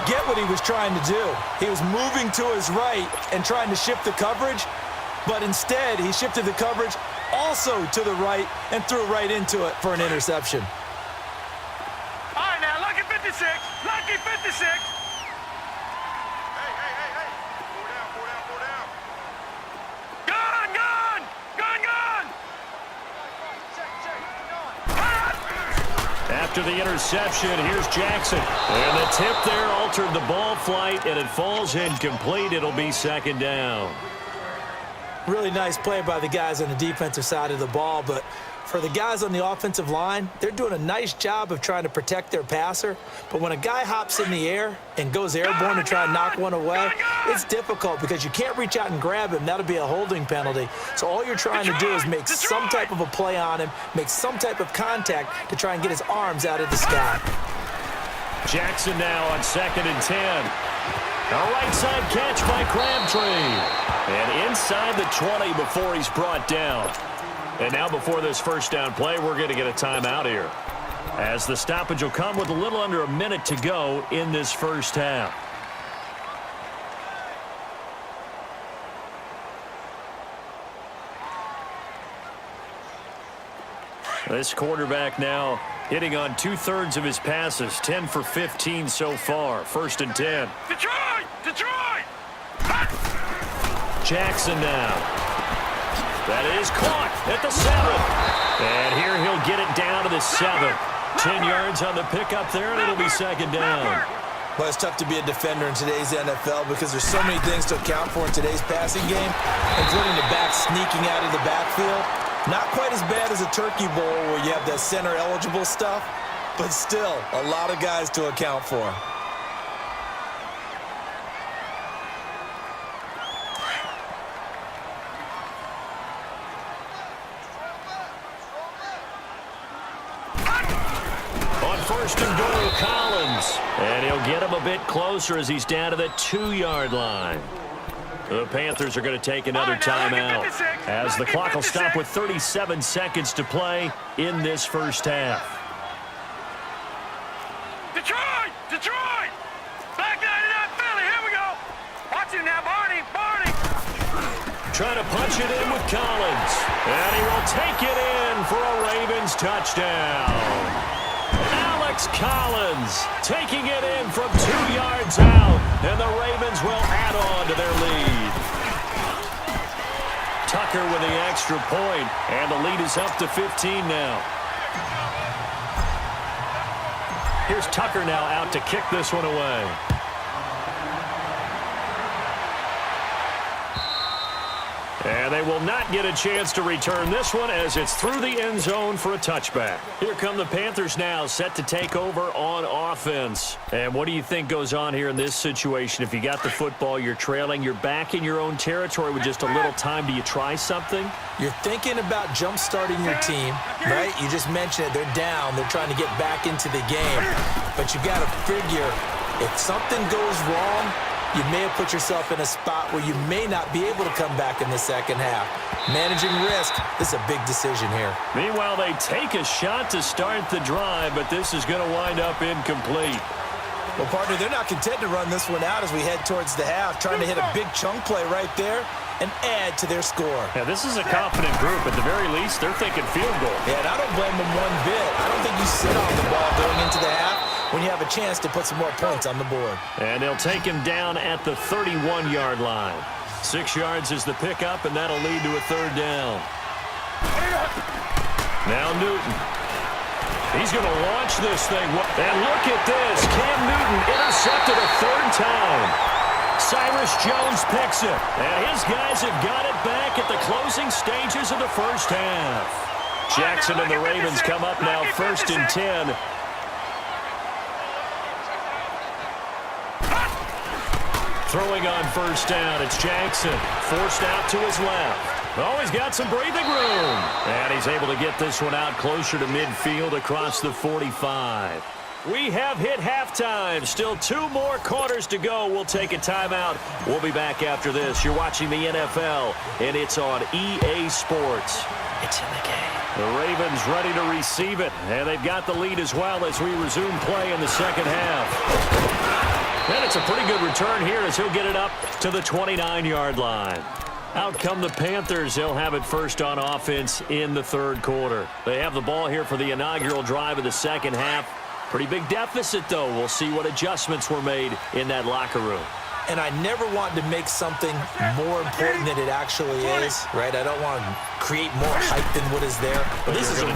get what he was trying to do. He was moving to his right and trying to shift the coverage, but instead he shifted the coverage also to the right and threw right into it for an interception. All right, now, lucky 56. Lucky 56. After the interception, here's Jackson. And the tip there altered the ball flight, and it falls incomplete. It'll be second down. Really nice play by the guys on the defensive side of the ball, but for the guys on the offensive line, they're doing a nice job of trying to protect their passer. But when a guy hops in the air and goes airborne to try and knock one away, it's difficult because you can't reach out and grab him. That'll be a holding penalty. So all you're trying to do is make some type of a play on him, make some type of contact to try and get his arms out of the sky. Jackson now on 2nd and 10. A right side catch by Crabtree. And inside the 20 before he's brought down. And now before this first down play, we're going to get a timeout here, as the stoppage will come with a little under a minute to go in this first half. This quarterback now hitting on 2/3 of his passes, 10 for 15 so far. 1st and 10. Detroit! Detroit! Jackson now. That is caught at the 7. And here he'll get it down to the 7. 10 yards on the pickup there, and it'll be second down. Well, it's tough to be a defender in today's NFL because there's so many things to account for in today's passing game, including the back sneaking out of the backfield. Not quite as bad as a turkey bowl where you have the center-eligible stuff, but still a lot of guys to account for. First and goal, Collins. And he'll get him a bit closer as he's down to the 2-yard line. The Panthers are going to take another timeout, as the clock will stop with 37 seconds to play in this first half. Detroit! Detroit! Back 99 Philly, here we go. Watch him now, Barney, Barney. Trying to punch it in with Collins. And he will take it in for a Ravens touchdown. Collins taking it in from 2 yards out, and the Ravens will add on to their lead. Tucker with the extra point, and the lead is up to 15 now. Here's Tucker now out to kick this one away. And they will not get a chance to return this one as it's through the end zone for a touchback. Here come the Panthers now, set to take over on offense. And what do you think goes on here in this situation? If you got the football, you're trailing, you're back in your own territory with just a little time. Do you try something? You're thinking about jump-starting your team, right? You just mentioned it. They're down. They're trying to get back into the game. But you got to figure, if something goes wrong, you may have put yourself in a spot where you may not be able to come back in the second half. Managing risk, this is a big decision here. Meanwhile, they take a shot to start the drive, but this is going to wind up incomplete. Well, partner, they're not content to run this one out as we head towards the half, trying to hit a big chunk play right there and add to their score. Yeah, this is a confident group. At the very least, they're thinking field goal. Yeah, and I don't blame them one bit. I don't think you sit on the ball going into the half when you have a chance to put some more points on the board. And they'll take him down at the 31-yard line. 6 yards is the pickup, and that'll lead to a third down. Now Newton. He's going to launch this thing. And look at this. Cam Newton intercepted a third time. Cyrus Jones picks it. And his guys have got it back at the closing stages of the first half. Jackson and the Ravens come up now 1st and 10. Throwing on first down, it's Jackson. Forced out to his left. Oh, he's got some breathing room. And he's able to get this one out closer to midfield across the 45. We have hit halftime. Still 2 more quarters to go. We'll take a timeout. We'll be back after this. You're watching the NFL, and it's on EA Sports. It's in the game. The Ravens ready to receive it, and they've got the lead as well as we resume play in the second half. And it's a pretty good return here as he'll get it up to the 29-yard line. Out come the Panthers. They'll have it first on offense in the third quarter. They have the ball here for the inaugural drive of the second half. Pretty big deficit, though. We'll see what adjustments were made in that locker room. And I never want to make something more important than it actually is, right? I don't want to create more hype than what is there. But this is I'm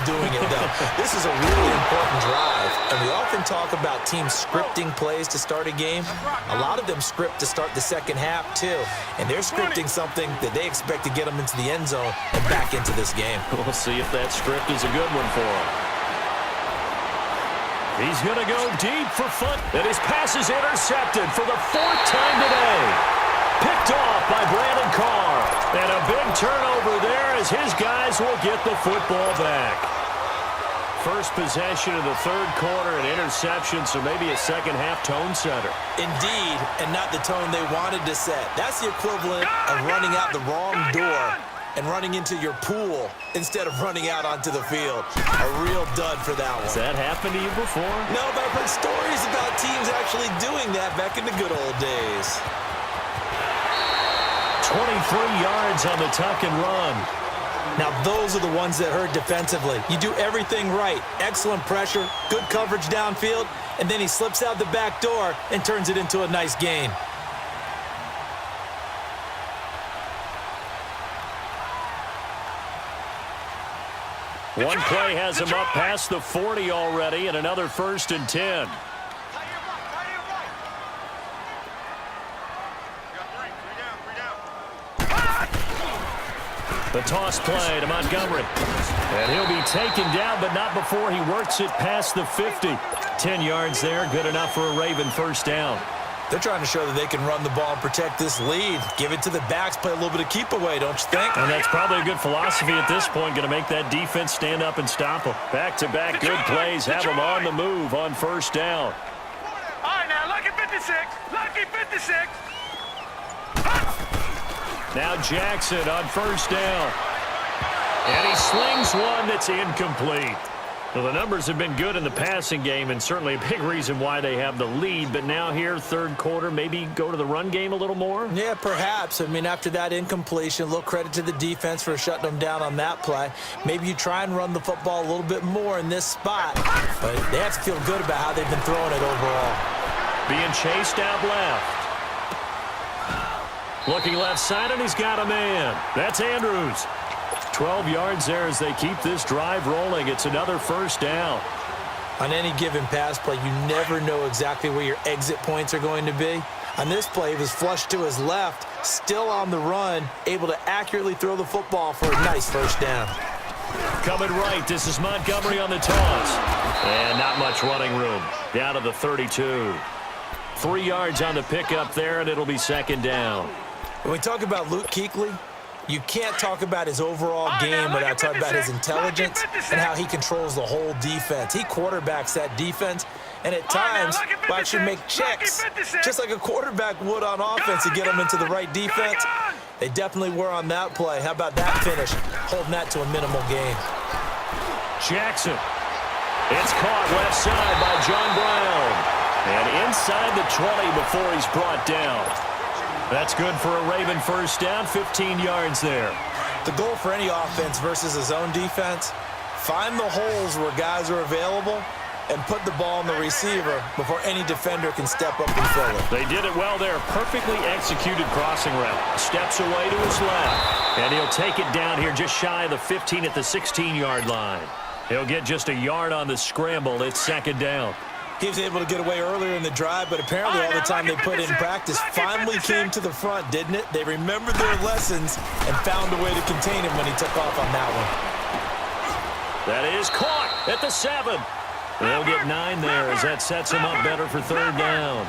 doing it, though. This is a really important drive. And we often talk about teams scripting plays to start a game. A lot of them script to start the second half, too. And they're scripting something that they expect to get them into the end zone and back into this game. We'll see if that script is a good one for them. He's going to go deep for Foot. And his pass is intercepted for the fourth time today. Picked off by Brandon Carr. And a big turnover there as his guys will get the football back. First possession of the third quarter, an interception, so maybe a second-half tone setter. Indeed, and not the tone they wanted to set. That's the equivalent of running out the wrong door and running into your pool instead of running out onto the field. A real dud for that one. Has that happened to you before? No, but I've heard stories about teams actually doing that back in the good old days. 23 yards on the tuck and run. Now, those are the ones that hurt defensively. You do everything right. Excellent pressure, good coverage downfield, and then he slips out the back door and turns it into a nice gain. One play has him up past the 40 already, and another 1st and 10. The toss play to Montgomery. And he'll be taken down, but not before he works it past the 50. 10 yards there, good enough for a Raven first down. They're trying to show that they can run the ball and protect this lead. Give it to the backs, play a little bit of keep away, don't you think? And that's probably a good philosophy at this point, going to make that defense stand up and stop them. Back-to-back good plays, have them on the move on first down. All right, now, lucky 56. Lucky 56. Now Jackson on first down. And he slings one that's incomplete. Well, the numbers have been good in the passing game and certainly a big reason why they have the lead. But now here, third quarter, maybe go to the run game a little more? Yeah, perhaps. I mean, after that incompletion, a little credit to the defense for shutting them down on that play. Maybe you try and run the football a little bit more in this spot. But they have to feel good about how they've been throwing it overall. Being chased out left. Looking left side, and he's got a man. That's Andrews. 12 yards there as they keep this drive rolling. It's another first down. On any given pass play, you never know exactly where your exit points are going to be. On this play, he was flushed to his left, still on the run, able to accurately throw the football for a nice first down. Coming right, this is Montgomery on the toss. And not much running room. Down to the 32. 3 yards on the pickup there, and it'll be second down. When we talk about Luke Kuechly, you can't talk about his overall game without talking about his intelligence and how he controls the whole defense. He quarterbacks that defense, and at times will actually make checks, just like a quarterback would on offense to get them into the right defense. They definitely were on that play. How about that finish, holding that to a minimal gain. Jackson. It's caught left side by John Brown. And inside the 20 before he's brought down. That's good for a Raven first down, 15 yards there. The goal for any offense versus his own defense, find the holes where guys are available and put the ball on the receiver before any defender can step up and fill it. They did it well there. Perfectly executed crossing route. Steps away to his left. And he'll take it down here just shy of the 15 at the 16-yard line. He'll get just a yard on the scramble. It's second down. He was able to get away earlier in the drive, but apparently all the time they put in practice finally came to the front, didn't it? They remembered their lessons and found a way to contain him when he took off on that one. That is caught at the 7. They'll get 9 there as that sets him up better for third down.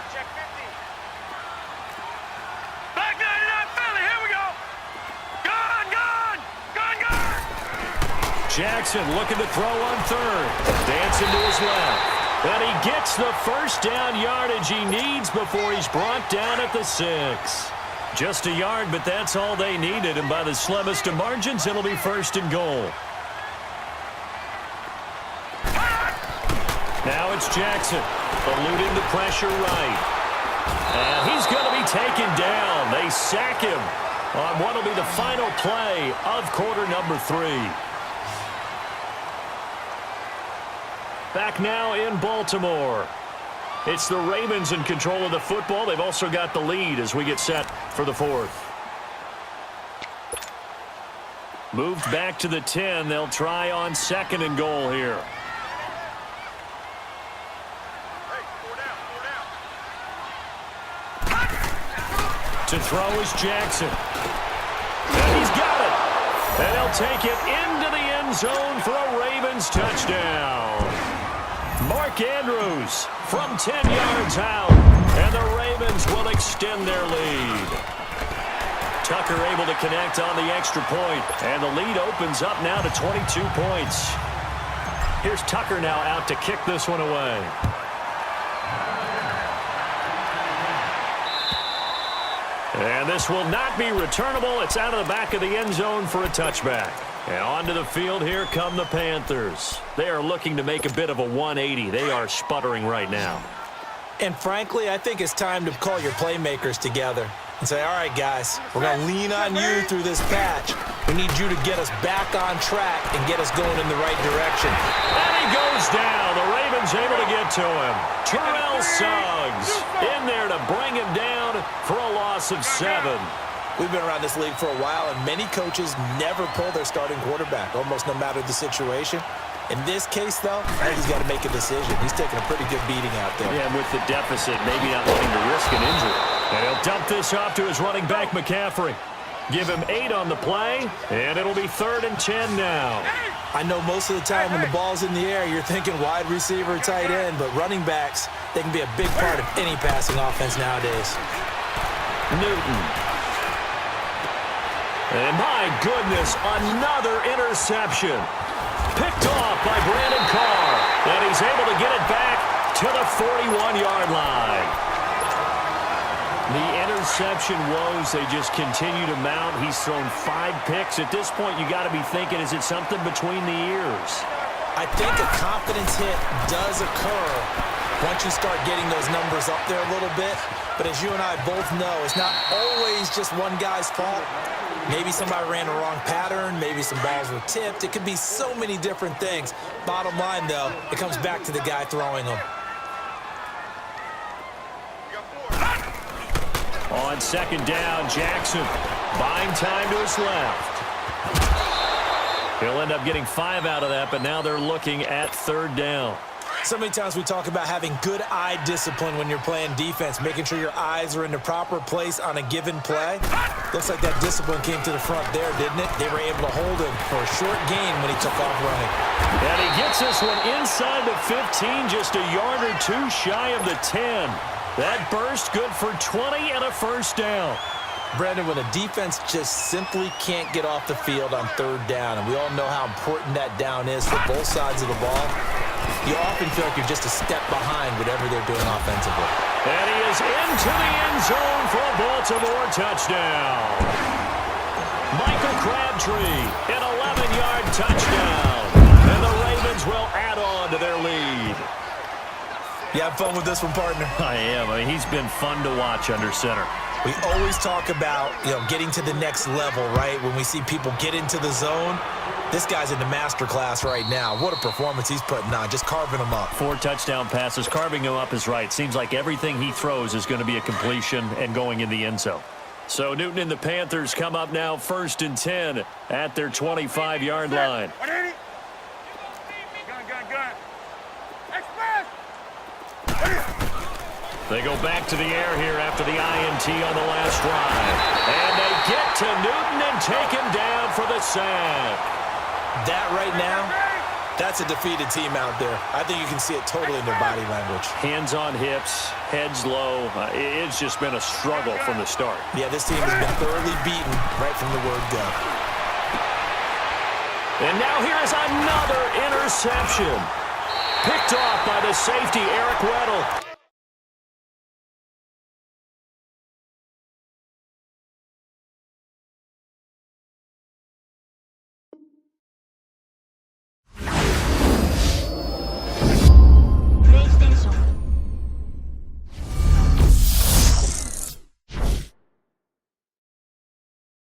Check 50. Back 99 Philly, here we go. Gone. Jackson looking to throw on third. Dancing to his left. And he gets the first down yardage he needs before he's brought down at the 6. Just a yard, but that's all they needed. And by the slimmest of margins, it'll be first and goal. Now it's Jackson, eluding the pressure right. And he's going to be taken down. They sack him on what will be the final play of quarter number 3. Back now in Baltimore. It's the Ravens in control of the football. They've also got the lead as we get set for the 4th. Moved back to the 10. They'll try on 2nd and goal here. To throw is Jackson. And he's got it. And he'll take it into the end zone for a Ravens touchdown. Mark Andrews from 10 yards out. And the Ravens will extend their lead. Tucker able to connect on the extra point. And the lead opens up now to 22 points. Here's Tucker now out to kick this one away. And this will not be returnable. It's out of the back of the end zone for a touchback. And onto the field, here come the Panthers. They are looking to make a bit of a 180. They are sputtering right now. And frankly, I think it's time to call your playmakers together and say, all right, guys, we're going to lean on you through this patch. We need you to get us back on track and get us going in the right direction. And he goes down. The Ravens able to get to him. Terrell Suggs in there to bring him down for a loss of 7. We've been around this league for a while, and many coaches never pull their starting quarterback, almost no matter the situation. In this case, though, I think he's got to make a decision. He's taking a pretty good beating out there. Yeah, with the deficit, maybe not wanting to risk an injury. And he'll dump this off to his running back, McCaffrey. Give him 8 on the play, and it'll be 3rd and 10 now. I know most of the time when the ball's in the air, you're thinking wide receiver, tight end, but running backs, they can be a big part of any passing offense nowadays. Newton. And my goodness, another interception. Picked off by Brandon Carr. And he's able to get it back to the 41-yard line. The interception woes, they just continue to mount. He's thrown 5 picks. At this point, you got to be thinking, is it something between the ears? I think a confidence hit does occur once you start getting those numbers up there a little bit. But as you and I both know, it's not always just one guy's fault. Maybe somebody ran the wrong pattern. Maybe some balls were tipped. It could be so many different things. Bottom line, though, it comes back to the guy throwing them. On 2nd down, Jackson buying time to his left. He'll end up getting 5 out of that, but now they're looking at 3rd down. So many times we talk about having good eye discipline when you're playing defense, making sure your eyes are in the proper place on a given play. Looks like that discipline came to the front there, didn't it? They were able to hold him for a short gain when he took off running. And he gets this one inside the 15, just a yard or 2 shy of the 10. That burst good for 20 and a 1st down. Brandon, when a defense just simply can't get off the field on 3rd down, and we all know how important that down is for both sides of the ball, you often feel like you're just a step behind whatever they're doing offensively. And he is into the end zone for a Baltimore touchdown. Michael Crabtree, an 11-yard touchdown. And the Ravens will add on to their lead. You have fun with this one, partner? I am. I mean, he's been fun to watch under center. We always talk about, getting to the next level, right? When we see people get into the zone, this guy's in the master class right now. What a performance he's putting on, just carving them up. 4 touchdown passes. Carving him up is right. Seems like everything he throws is going to be a completion and going in the end zone. So Newton and the Panthers come up now 1st and 10 at their 25-yard line. They go back to the air here after the INT on the last drive. And they get to Newton and take him down for the sack. That right now, that's a defeated team out there. I think you can see it totally in their body language. Hands on hips, heads low. It's just been a struggle from the start. Yeah, this team has been thoroughly beaten right from the word go. And now here is another interception. Picked off by the safety, Eric Weddle.